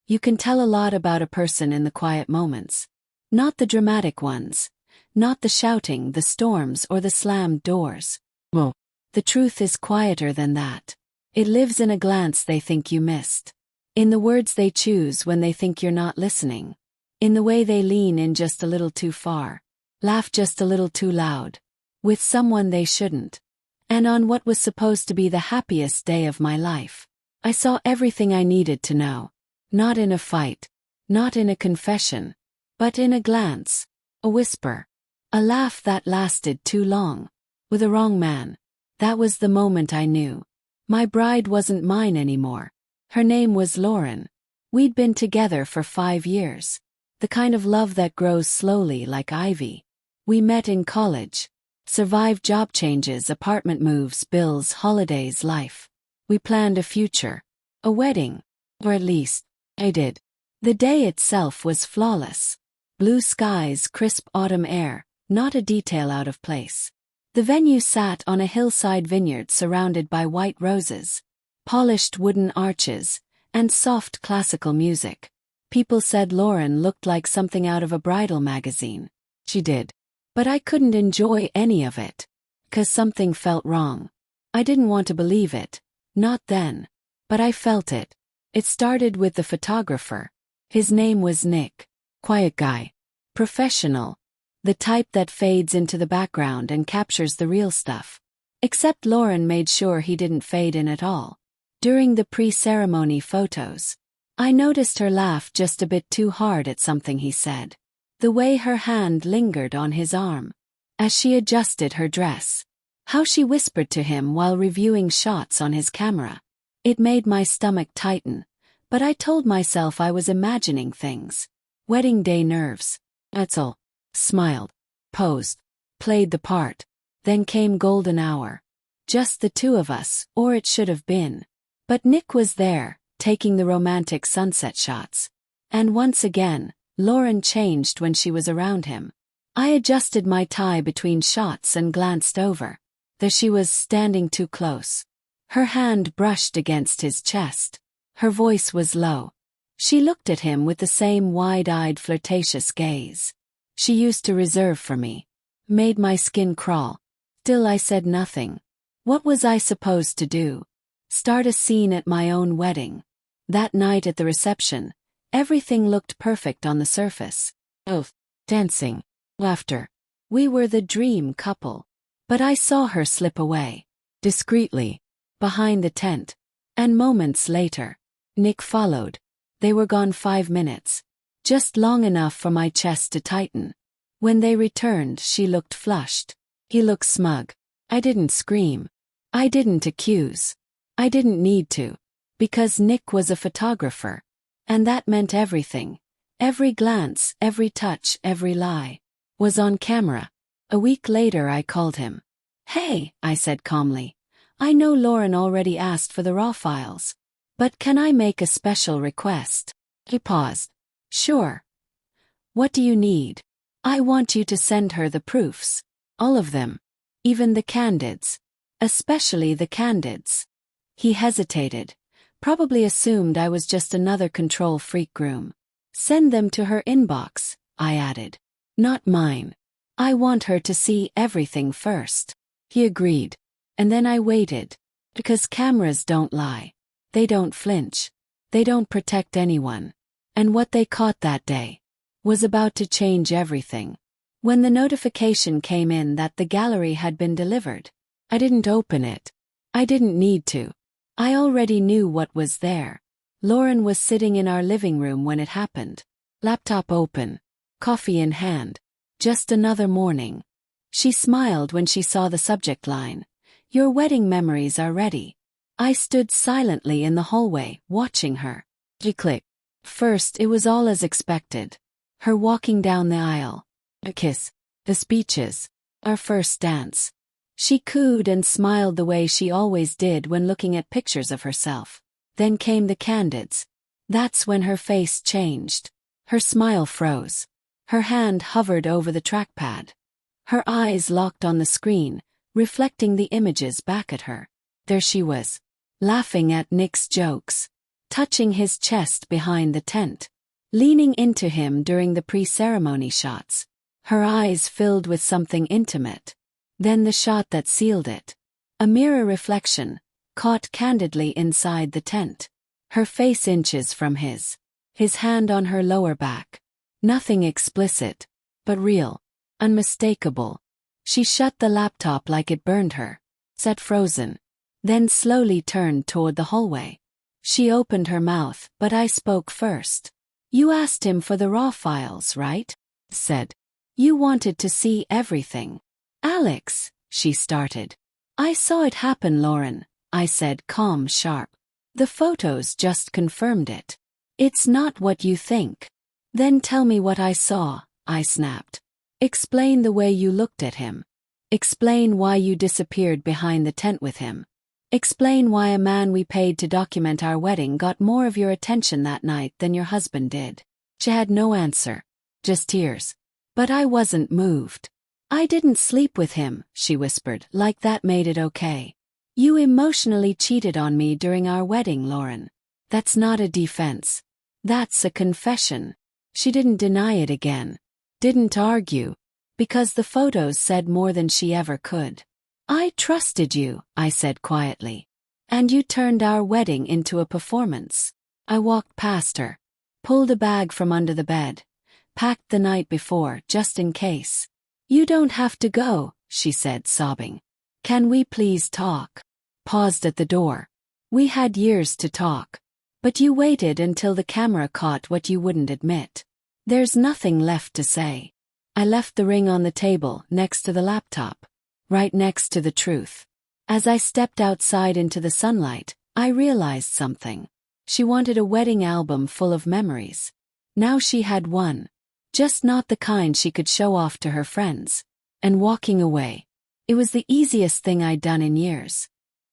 You can tell a lot about a person in the quiet moments. Not the dramatic ones. Not the shouting, the storms, or the slammed doors. Well, the truth is quieter than that. It lives in a glance they think you missed. In the words they choose when they think you're not listening. In the way they lean in just a little too far. Laugh just a little too loud. With someone they shouldn't. And on what was supposed to be the happiest day of my life, I saw everything I needed to know. Not in a fight. Not in a confession. But in a glance. A whisper. A laugh that lasted too long. With a wrong man. That was the moment I knew. My bride wasn't mine anymore. Her name was Lauren. We'd been together for 5 years. The kind of love that grows slowly like ivy. We met in college. Survived job changes, apartment moves, bills, holidays, life. We planned a future. A wedding. Or at least, I did. The day itself was flawless. Blue skies, crisp autumn air, not a detail out of place. The venue sat on a hillside vineyard surrounded by white roses, polished wooden arches, and soft classical music. People said Lauren looked like something out of a bridal magazine. She did. But I couldn't enjoy any of it. 'Cause something felt wrong. I didn't want to believe it. Not then. But I felt it. It started with the photographer. His name was Nick. Quiet guy. Professional. The type that fades into the background and captures the real stuff. Except Lauren made sure he didn't fade in at all. During the pre-ceremony photos, I noticed her laugh just a bit too hard at something he said. The way her hand lingered on his arm. As she adjusted her dress. How she whispered to him while reviewing shots on his camera. It made my stomach tighten. But I told myself I was imagining things. Wedding day nerves. That's all. Smiled. Posed. Played the part. Then came golden hour. Just the two of us, or it should have been. But Nick was there, taking the romantic sunset shots. And once again, Lauren changed when she was around him. I adjusted my tie between shots and glanced over. There she was, standing too close. Her hand brushed against his chest. Her voice was low. She looked at him with the same wide-eyed flirtatious gaze she used to reserve for me. Made my skin crawl. Still I said nothing. What was I supposed to do? Start a scene at my own wedding? That night at the reception, everything looked perfect on the surface. Oath, dancing, laughter. We were the dream couple. But I saw her slip away. Discreetly. Behind the tent. And moments later, Nick followed. They were gone 5 minutes. Just long enough for my chest to tighten. When they returned, she looked flushed. He looked smug. I didn't scream. I didn't accuse. I didn't need to. Because Nick was a photographer. And that meant everything. Every glance, every touch, every lie. Was on camera. A week later I called him. Hey, I said calmly. I know Lauren already asked for the raw files. But can I make a special request? He paused. Sure. What do you need? I want you to send her the proofs. All of them. Even the candids. Especially the candids. He hesitated. Probably assumed I was just another control freak groom. Send them to her inbox, I added. Not mine. I want her to see everything first. He agreed. And then I waited. Because cameras don't lie. They don't flinch. They don't protect anyone. And what they caught that day was about to change everything. When the notification came in that the gallery had been delivered, I didn't open it. I didn't need to. I already knew what was there. Lauren was sitting in our living room when it happened. Laptop open. Coffee in hand. Just another morning. She smiled when she saw the subject line. Your wedding memories are ready. I stood silently in the hallway, watching her. She clicked. First, it was all as expected. Her walking down the aisle. A kiss. The speeches. Our first dance. She cooed and smiled the way she always did when looking at pictures of herself. Then came the candids. That's when her face changed. Her smile froze. Her hand hovered over the trackpad. Her eyes locked on the screen, reflecting the images back at her. There she was, laughing at Nick's jokes. touching his chest behind the tent, leaning into him during the pre-ceremony shots. Her eyes filled with something intimate. Then the shot that sealed it. A mirror reflection, caught candidly inside the tent. Her face inches from his hand on her lower back. Nothing explicit, but real, unmistakable. She shut the laptop like it burned her, sat frozen, then slowly turned toward the hallway. She opened her mouth, but I spoke first. You asked him for the raw files, right? Said. You wanted to see everything. Alex, she started. I saw it happen, Lauren, I said, calm, sharp. The photos just confirmed it. It's not what you think. Then tell me what I saw, I snapped. Explain the way you looked at him. Explain why you disappeared behind the tent with him. Explain why a man we paid to document our wedding got more of your attention that night than your husband did. She had no answer. Just tears. But I wasn't moved. I didn't sleep with him, she whispered, like that made it okay. You emotionally cheated on me during our wedding, Lauren. That's not a defense. That's a confession. She didn't deny it again. Didn't argue. Because the photos said more than she ever could. I trusted you, I said quietly. And you turned our wedding into a performance. I walked past her. Pulled a bag from under the bed. Packed the night before, just in case. You don't have to go, she said, sobbing. Can we please talk? Paused at the door. We had years to talk. But you waited until the camera caught what you wouldn't admit. There's nothing left to say. I left the ring on the table, next to the laptop. Right next to the truth. As I stepped outside into the sunlight, I realized something. She wanted a wedding album full of memories. Now she had one. Just not the kind she could show off to her friends. And walking away. It was the easiest thing I'd done in years.